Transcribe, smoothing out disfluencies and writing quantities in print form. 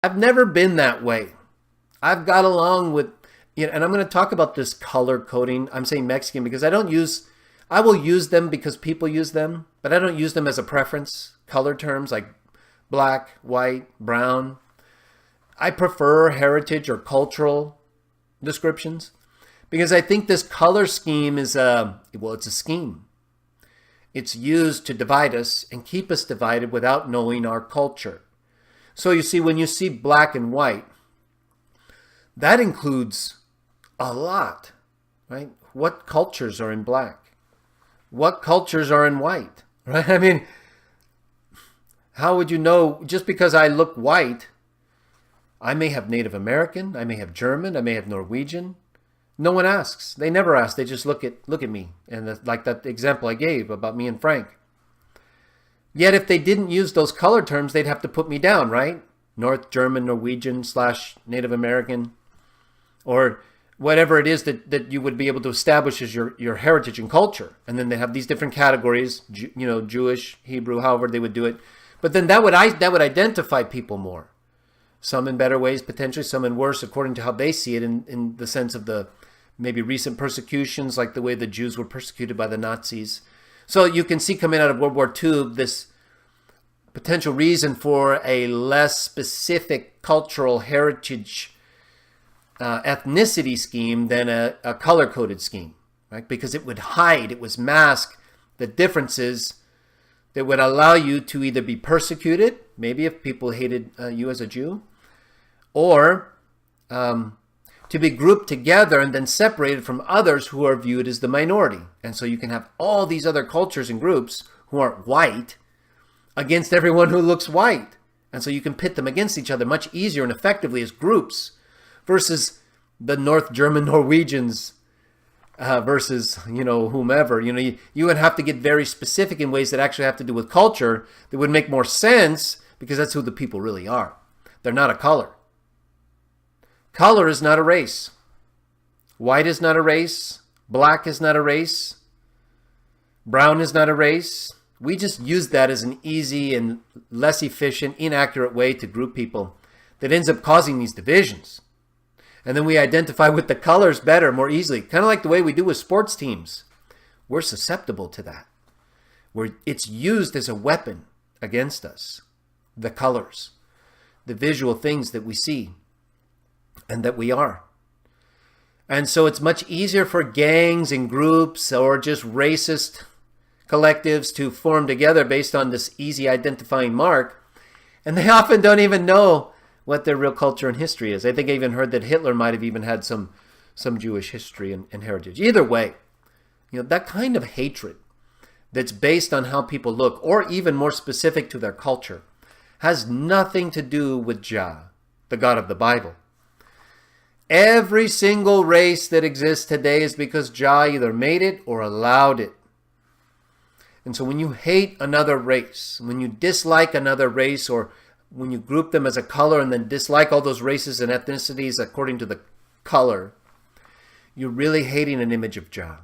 I've never been that way. I've got along with, and I'm going to talk about this color coding. I'm saying Mexican because I will use them because people use them, but I don't use them as a preference. Color terms like black, white, brown. I prefer heritage or cultural descriptions because I think this color scheme is it's a scheme. It's used to divide us and keep us divided without knowing our culture. So you see, when you see black and white, that includes a lot, right? What cultures are in black? What cultures are in white, right? I mean, how would you know just because I look white? I may have Native American, I may have German, I may have Norwegian. No one asks. They never ask. They just look at me. And like that example I gave about me and Frank. Yet if they didn't use those color terms, they'd have to put me down, right? North German, Norwegian / Native American, or whatever it is that you would be able to establish as your heritage and culture. And then they have these different categories, Jewish, Hebrew, however they would do it. But then that would identify people more. Some in better ways, potentially, some in worse, according to how they see it in the sense of the maybe recent persecutions, like the way the Jews were persecuted by the Nazis. So you can see coming out of World War II, this potential reason for a less specific cultural heritage ethnicity scheme than a color-coded scheme, right? Because it would hide, it was mask the differences that would allow you to either be persecuted, maybe if people hated you as a Jew, or to be grouped together and then separated from others who are viewed as the minority. And so you can have all these other cultures and groups who aren't white against everyone who looks white. And so you can pit them against each other much easier and effectively as groups versus the North German Norwegians versus, whomever. You would have to get very specific in ways that actually have to do with culture that would make more sense because that's who the people really are. They're not a color. Color is not a race. White is not a race. Black is not a race. Brown is not a race. We just use that as an easy and less efficient, inaccurate way to group people that ends up causing these divisions. And then we identify with the colors better, more easily. Kind of like the way we do with sports teams. We're susceptible to that. It's used as a weapon against us. The colors. The visual things that we see. And that we are. And so it's much easier for gangs and groups or just racist collectives to form together based on this easy identifying mark. And they often don't even know what their real culture and history is. I think I even heard that Hitler might have even had some Jewish history and heritage. Either way, that kind of hatred that's based on how people look, or even more specific to their culture, has nothing to do with Jah, the God of the Bible. Every single race that exists today is because Jah either made it or allowed it. And so when you hate another race, when you dislike another race, or when you group them as a color and then dislike all those races and ethnicities according to the color, you're really hating an image of Jah.